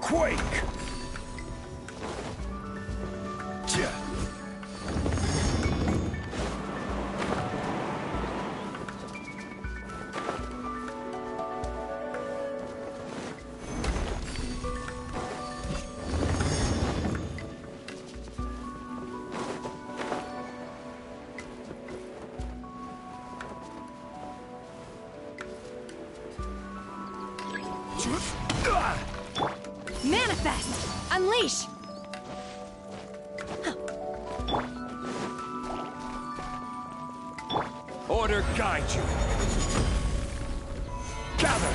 Quake! Manifest! Unleash! Order guide you. Gather!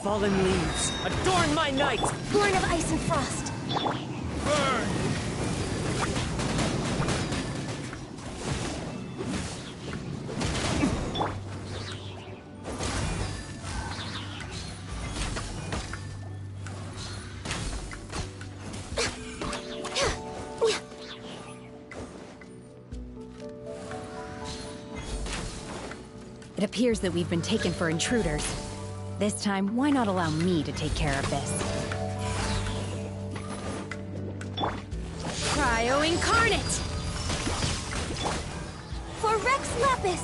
Fallen leaves, adorn my night! Born of ice and frost. Burn! It appears that we've been taken for intruders. This time, why not allow me to take care of this? Cryo Incarnate! For Rex Lapis!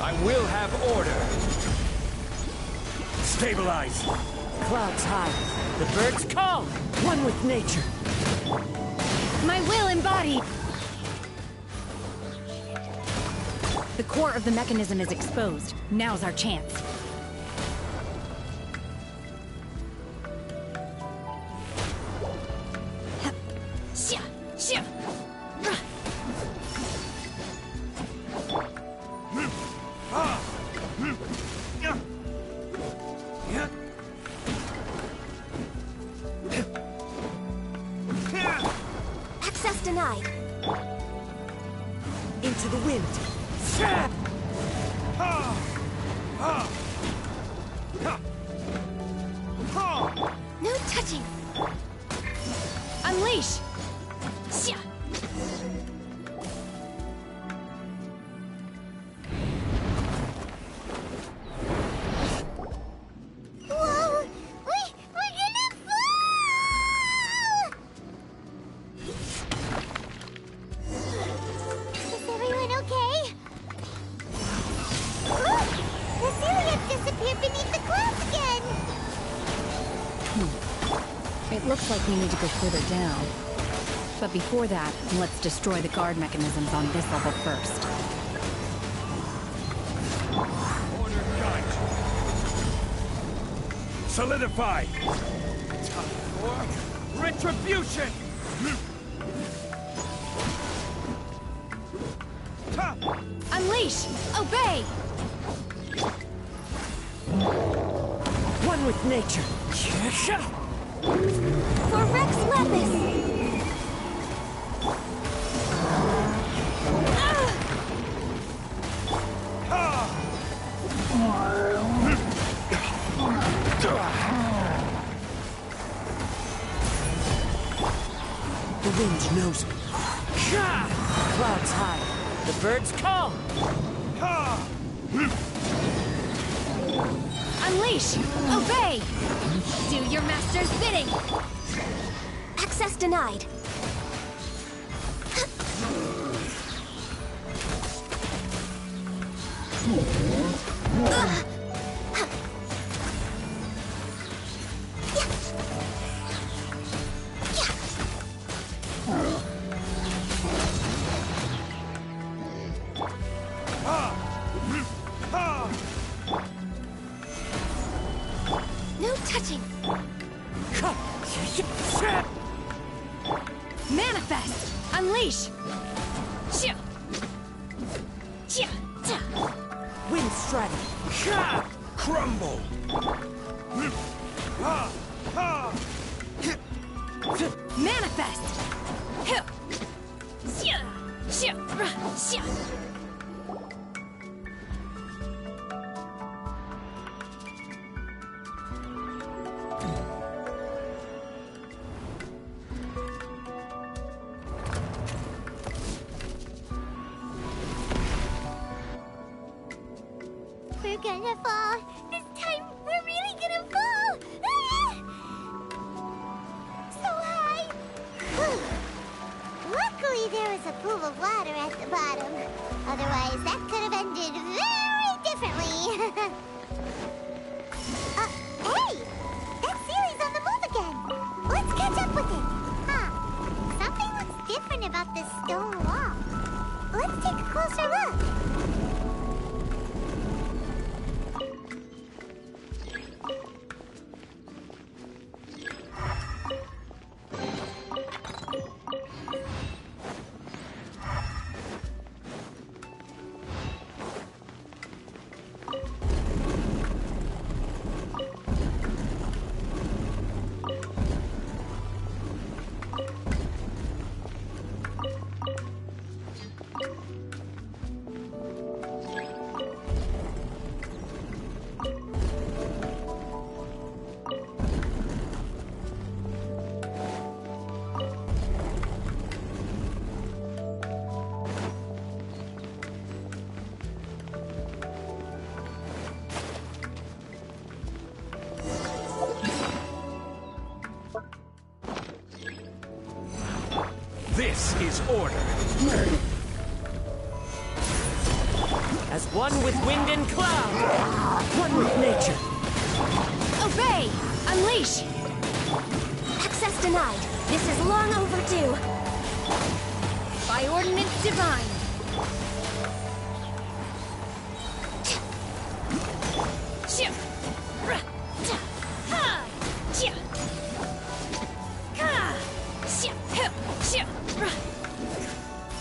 I will have order. Stabilize. Clouds high, the birds call, one with nature. My will embodied! The core of the mechanism is exposed. Now's our chance. Access denied. Into the wind. No touching. Unleash! Whoa! We're gonna fall! Is everyone okay? Look! The Celiacs disappeared beneath the clouds again! It looks like we need to go further down. But before that, let's destroy the guard mechanisms on this level first. Order guide you. Solidify. Time for retribution. Unleash! Obey! One with nature. For Rex Lapis! The wind knows me. Clouds high, the birds call. Unleash! Obey! Do your master's bidding! Access denied. No touching. Manifest! Unleash! Wind strike. Crumble. Manifest! We're gonna fall. This time, we're really gonna fall. Ah! So high. Luckily, there was a pool of water at the bottom. Otherwise, that could have ended very differently. Hey! That Sealy's on the move again. Let's catch up with it. Huh. Something looks different about this stone wall. Let's take a closer look. This is order. As one with wind and cloud, one with nature. Obey! Unleash! Access denied. This is long overdue. By ordinance divine!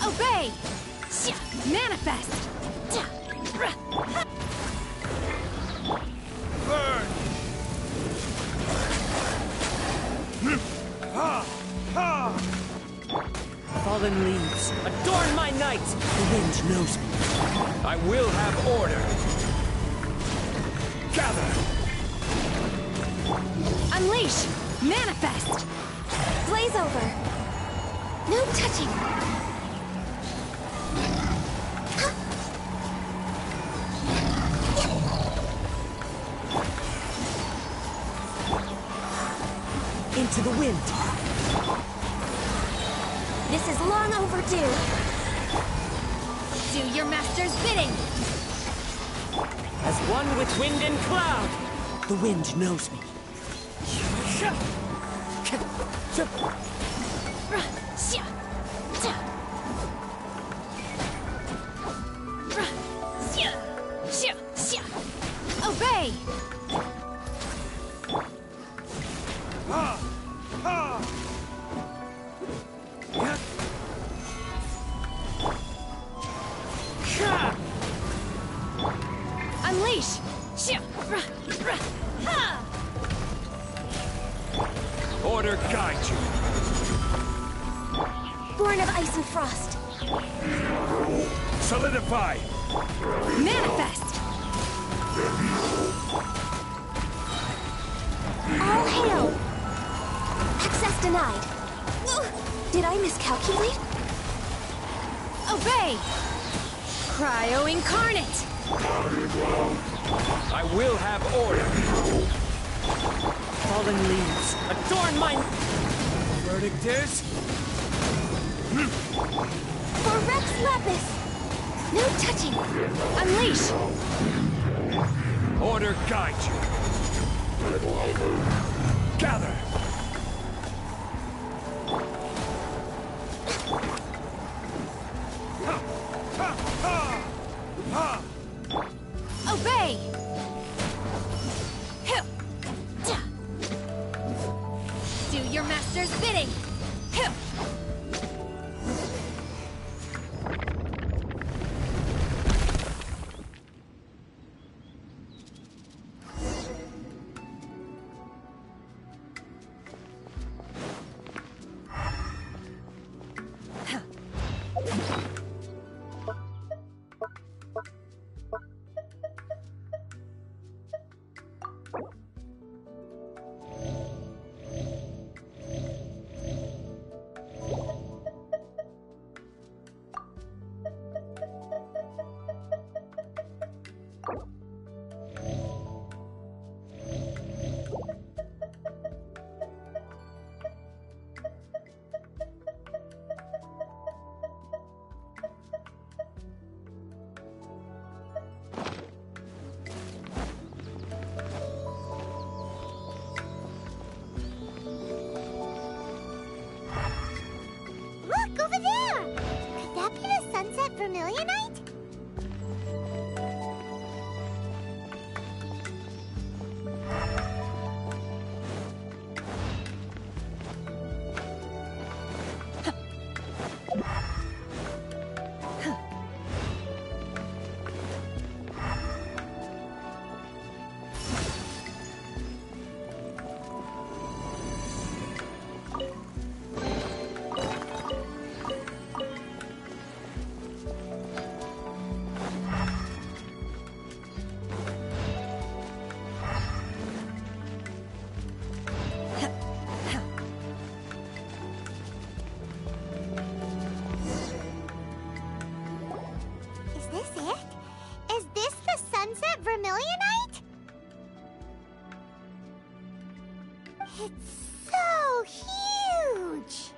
Obey! Manifest! Burn! Ha! Ha! Fallen leaves, adorn my night. The wind knows me. I will have order. Gather! Unleash! Manifest! Blaze over. No touching. Into the wind. This is long overdue. Do your master's bidding! As one with wind and cloud, the wind knows me. Obey! Ha! Ha! Yeah. Ha! Unleash! Order guide you. Born of ice and frost. Solidify. Manifest! All hail! Access denied. Did I miscalculate? Obey! Cryo incarnate! I will have order. Fallen leaves, adorn my... Verdict is... For Rex Lapis! No touching! Unleash! Order guide you. Gather. Ha! Ha! Ha! Ha! Obey! Do your master's bidding! vermilionite? Is this it? Is this the sunset vermilionite? It's so huge!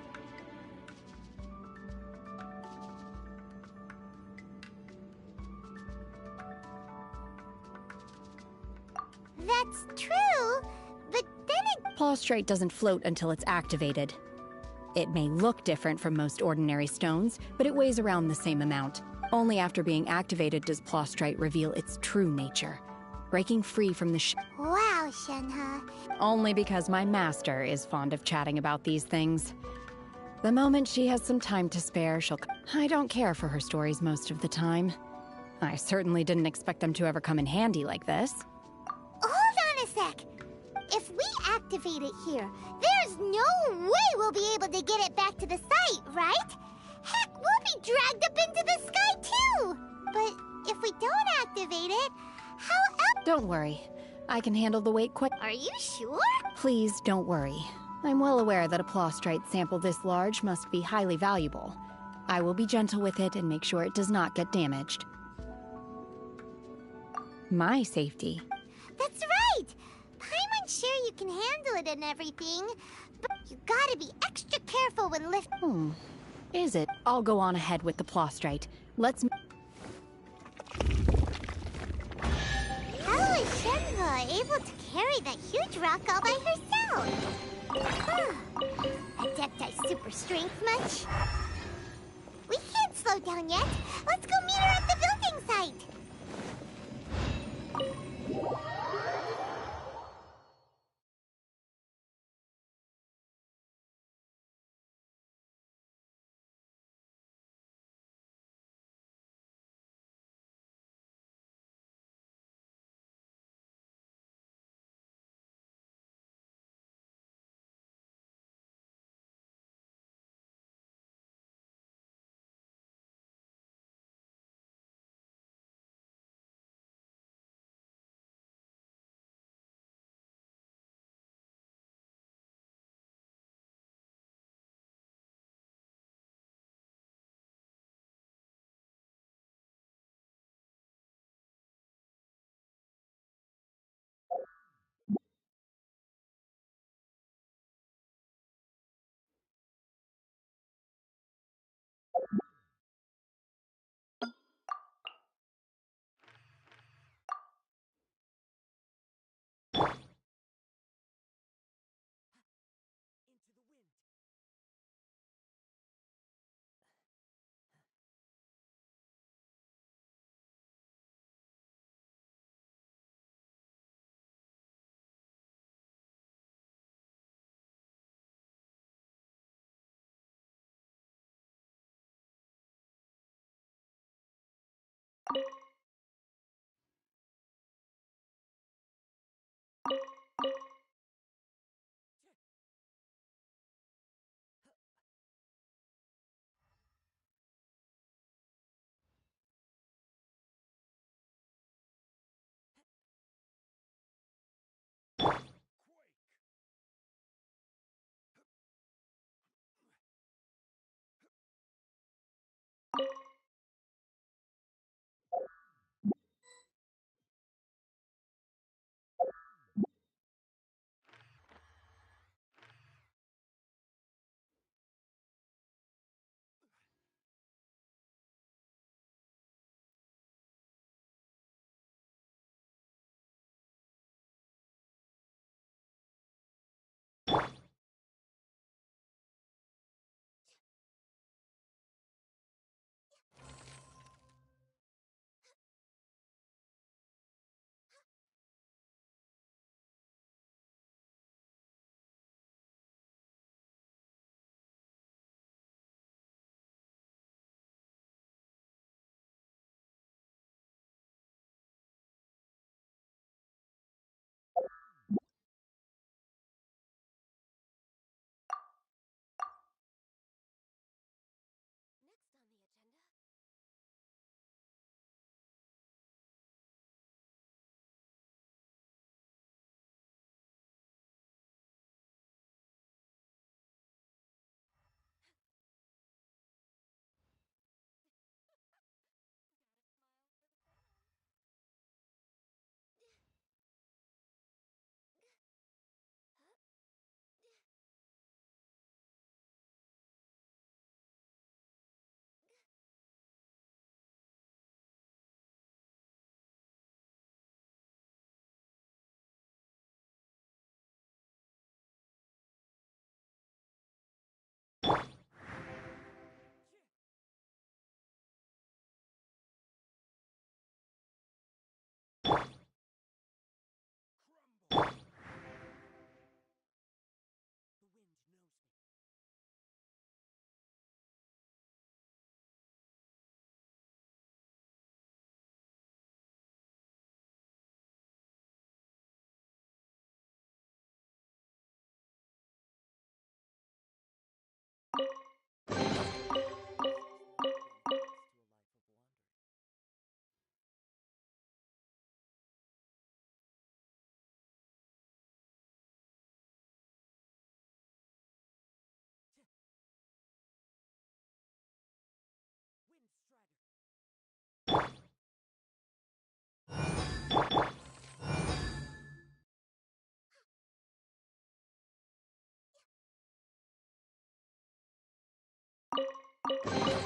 That's true, but then it... Plaustrite doesn't float until it's activated. It may look different from most ordinary stones, but it weighs around the same amount. Only after being activated does Plaustrite reveal its true nature, breaking free from the Wow, Shenhe. only because my master is fond of chatting about these things. The moment she has some time to spare, I don't care for her stories most of the time. I certainly didn't expect them to ever come in handy like this. Hold on a sec. If we activate it here, there's no way we'll be able to get it back to the site, right? Heck, we'll be dragged up into the sky too! But if we don't activate it, how else? Don't worry. I can handle the weight quick. Are you sure? Please don't worry. I'm well aware that a Plaustrite sample this large must be highly valuable. I will be gentle with it and make sure it does not get damaged. My safety. That's right! Paimon's sure you can handle it and everything, but you gotta be extra careful when lifting. Is it? I'll go on ahead with the Plaustrite. Let's... How is Shenhe able to carry that huge rock all by herself? Adepti super strength much? We can't slow down yet. Let's go meet her at the building site. One with nature.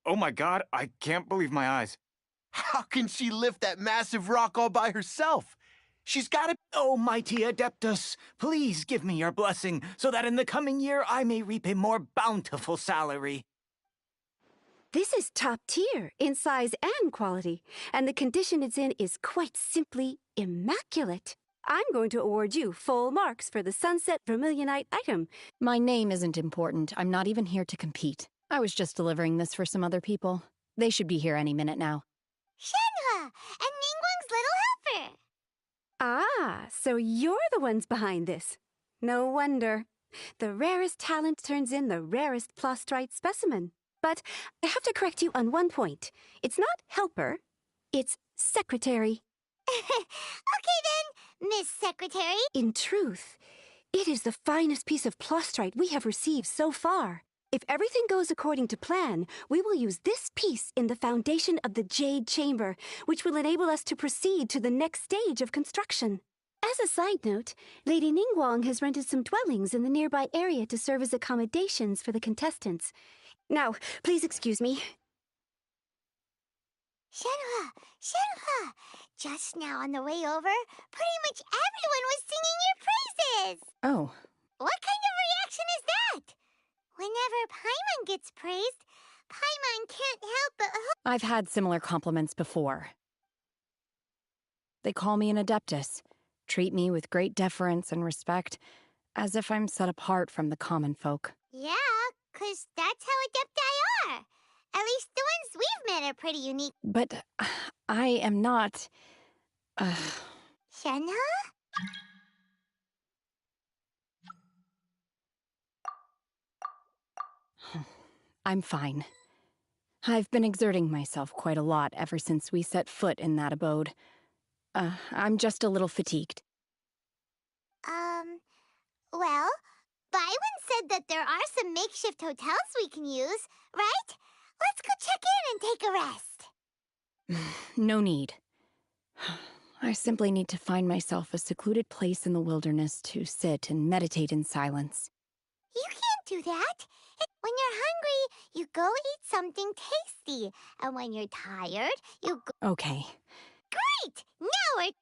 Oh my god, I can't believe my eyes. How can she lift that massive rock all by herself? She's gotta. Oh, mighty Adeptus, please give me your blessing so that in the coming year I may reap a more bountiful salary. This is top tier in size and quality, and the condition it's in is quite simply immaculate. I'm going to award you full marks for the Sunset Vermilionite item. My name isn't important. I'm not even here to compete. I was just delivering this for some other people. They should be here any minute now. Shenhua and Ningguang's little helper. Ah, so you're the ones behind this. No wonder. The rarest talent turns in the rarest plastrite specimen. But I have to correct you on one point. It's not helper, it's secretary. Okay then, Miss Secretary. In truth, it is the finest piece of plastrite we have received so far. If everything goes according to plan, we will use this piece in the foundation of the Jade Chamber, which will enable us to proceed to the next stage of construction. As a side note, Lady Ningguang has rented some dwellings in the nearby area to serve as accommodations for the contestants. Now, please excuse me. Shenhua, just now on the way over, pretty much everyone was singing your praises. Oh, What kind of reaction is that? Whenever Paimon gets praised, Paimon can't help but... I've had similar compliments before. They call me an Adeptus, treat me with great deference and respect, as if I'm set apart from the common folk. Yeah, 'cause that's how Adepti are. At least the ones we've met are pretty unique. But I am not... Shenhua? I'm fine. I've been exerting myself quite a lot ever since we set foot in that abode. I'm just a little fatigued. Well, Byron said that there are some makeshift hotels we can use, right? Let's go check in and take a rest. No need. I simply need to find myself a secluded place in the wilderness to sit and meditate in silence. You can't do that. When you're hungry, you go eat something tasty. And when you're tired, you go... Okay. Great! Now we're...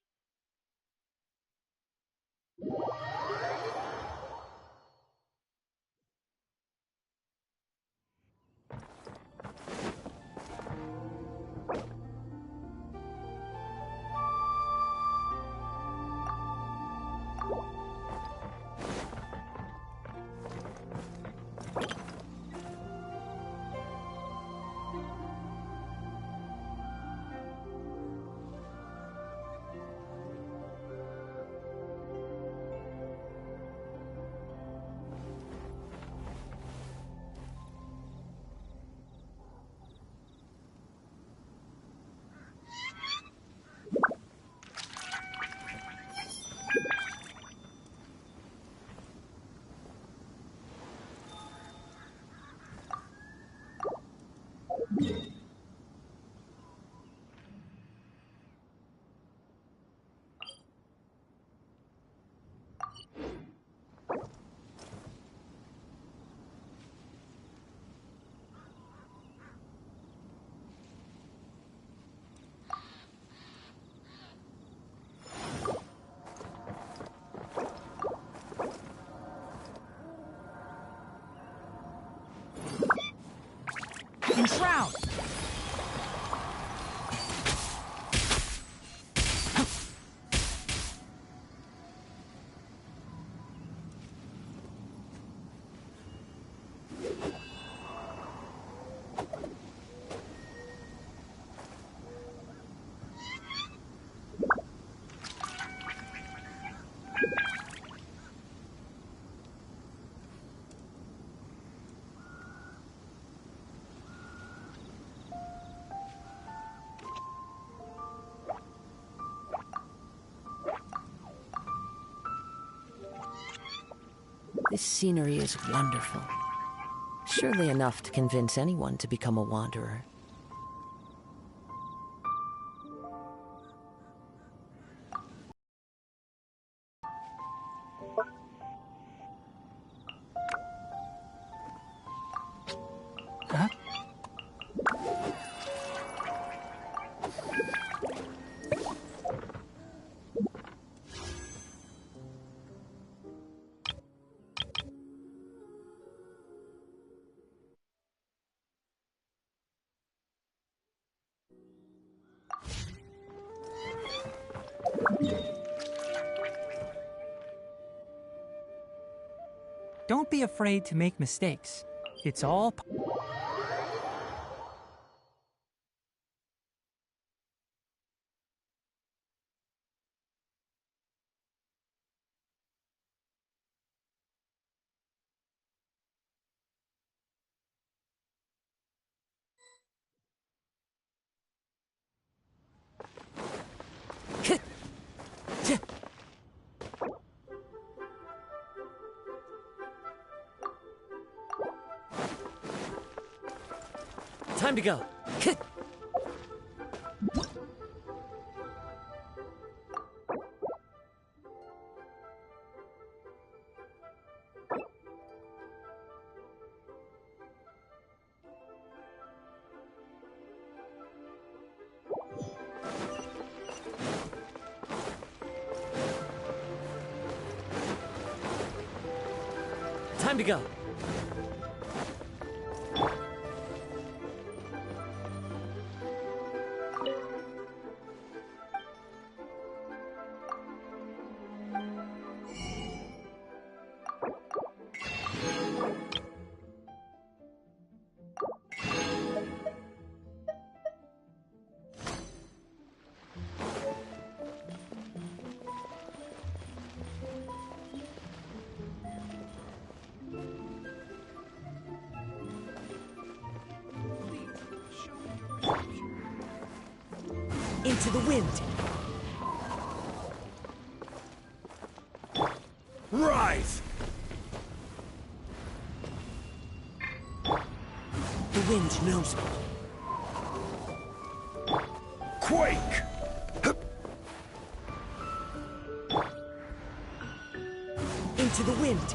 This scenery is wonderful. Surely enough to convince anyone to become a wanderer. Huh? Don't be afraid to make mistakes. It's all Time to go. Time to go. Into the wind. Rise! The wind knows me. Quake! Into the wind.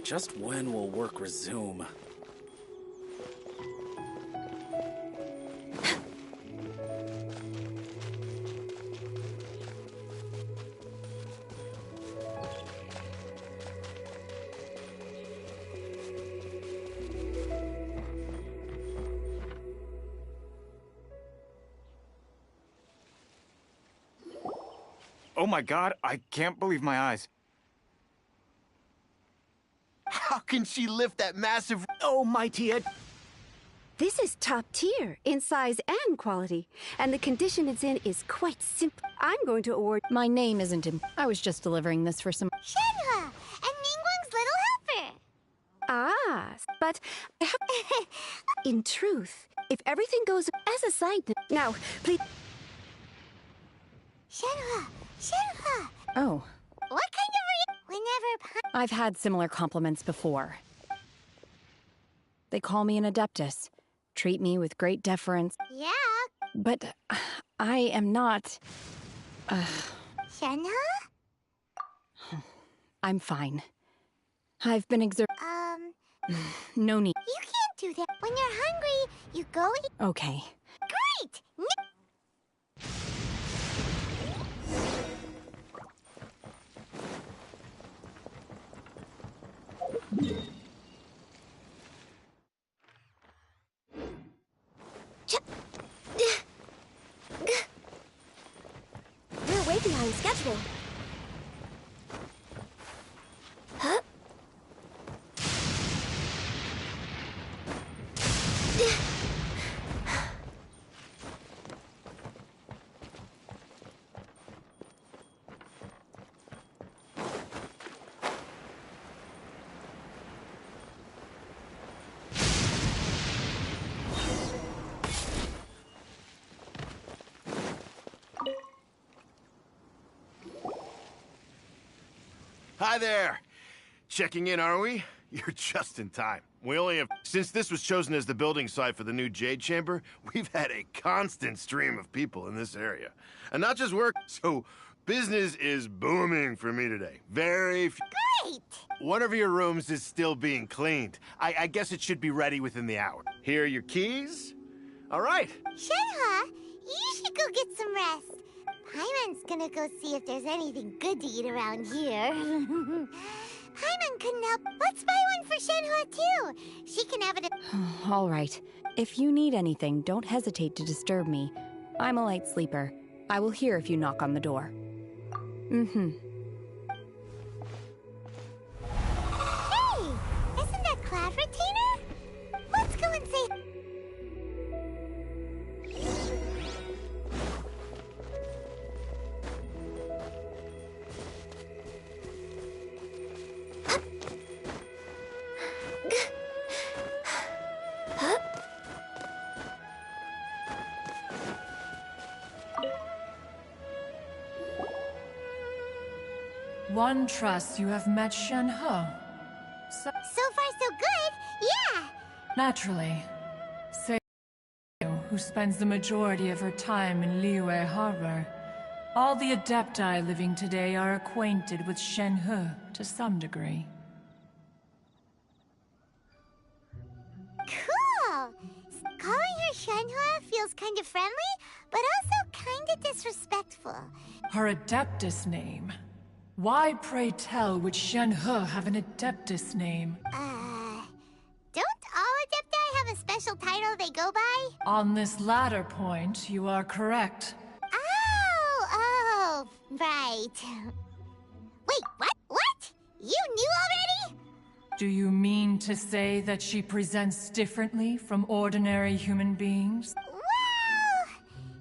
Just when will work resume? Oh my god, I can't believe my eyes. How can she lift that massive... Oh, mighty This is top tier in size and quality, and the condition it's in is quite simple. I'm going to award... My name isn't I was just delivering this for some... Shenhua, and Ningguang's little helper. Ah, but I have... In truth, if everything goes as a side note... Now, please... Shenhua, Shenhua. Oh, What kind of whenever... I've had similar compliments before. They call me an adeptus, treat me with great deference, Yeah, but I am not... Shenhua? I'm fine. I've been no need. You can't do that. When you're hungry, you go eat. Okay. Great! We're way behind schedule. Huh? Hi there! Checking in, are we? You're just in time. We only have... Since this was chosen as the building site for the new Jade Chamber, we've had a constant stream of people in this area. And not just work, so business is booming for me today. Very few... Great! One of your rooms is still being cleaned. I guess it should be ready within the hour. Here are your keys. All right. Shenhua, you should go get some rest. Paimon's gonna go see if there's anything good to eat around here. Paimon couldn't help. Let's buy one for Shenhua, too. She can have it. All right. If you need anything, don't hesitate to disturb me. I'm a light sleeper. I will hear if you knock on the door. Mm-hmm. Hey! Isn't that Cloud Retainer? Let's go and say one trusts you have met Shen He. So far, so good. Yeah. Naturally. Say who spends the majority of her time in Liyue Harbor. All the Adepti living today are acquainted with Shen He to some degree. Cool! Calling her Shenhua feels kind of friendly, but also kind of disrespectful. Her Adeptus name. Why, pray tell, would Shen He have an Adeptus name? Don't all Adepti have a special title they go by? On this latter point, you are correct. Oh, right. Wait, what? What? You knew already? Do you mean to say that she presents differently from ordinary human beings? Well,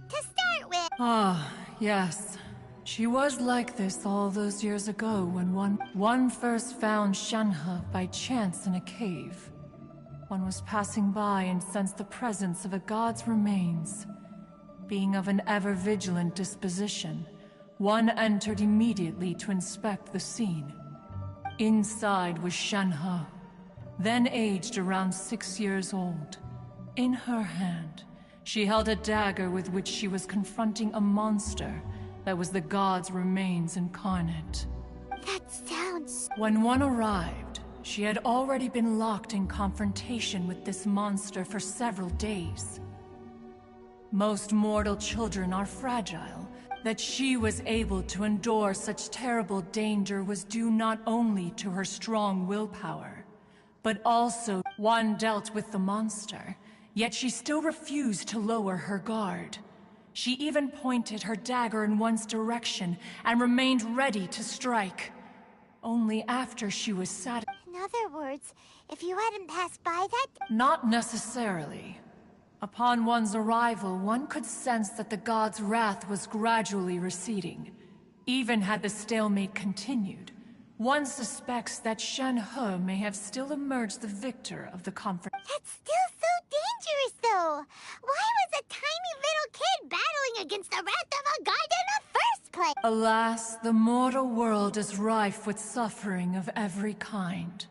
to start with... Ah, yes. She was like this all those years ago when one first found Shenhe by chance in a cave. One was passing by and sensed the presence of a god's remains. Being of an ever-vigilant disposition, one entered immediately to inspect the scene. Inside was Shenhe, then aged around 6 years old. In her hand, she held a dagger with which she was confronting a monster that was the god's remains incarnate. That sounds... When one arrived, she had already been locked in confrontation with this monster for several days. Most mortal children are fragile. That she was able to endure such terrible danger was due not only to her strong willpower, but also one dealt with the monster, yet she still refused to lower her guard. She even pointed her dagger in one's direction and remained ready to strike. Only after she was satisfied. In other words, if you hadn't passed by that... Not necessarily. Upon one's arrival, one could sense that the god's wrath was gradually receding. Even had the stalemate continued, one suspects that Shen He may have still emerged the victor of the conflict. That's still so dangerous, though! Why was a tiny little kid battling against the wrath of a god in the first place? Alas, the mortal world is rife with suffering of every kind.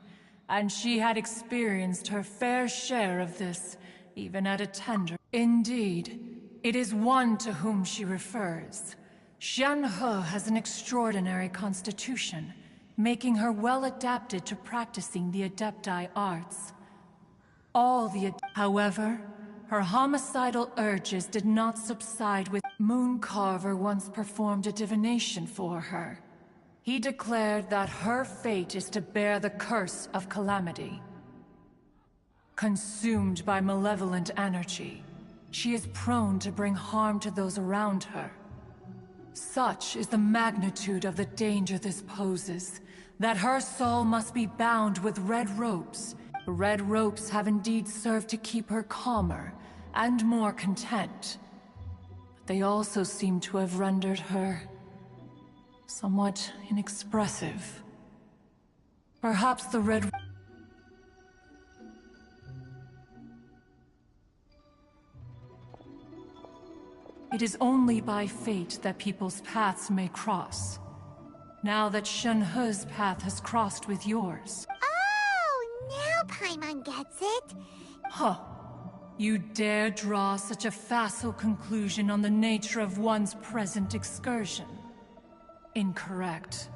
And she had experienced her fair share of this, even at a tender... Indeed, it is one to whom she refers. Shen He has an extraordinary constitution, making her well adapted to practicing the Adepti arts. However, her homicidal urges did not subside with... Mooncarver once performed a divination for her. He declared that her fate is to bear the curse of calamity. Consumed by malevolent energy, she is prone to bring harm to those around her. Such is the magnitude of the danger this poses, that her soul must be bound with red ropes. The red ropes have indeed served to keep her calmer and more content. But they also seem to have rendered her somewhat inexpressive. Perhaps the red... It is only by fate that people's paths may cross. Now that Shen He's path has crossed with yours. Oh, now Paimon gets it. Huh. You dare draw such a facile conclusion on the nature of one's present excursion? Incorrect.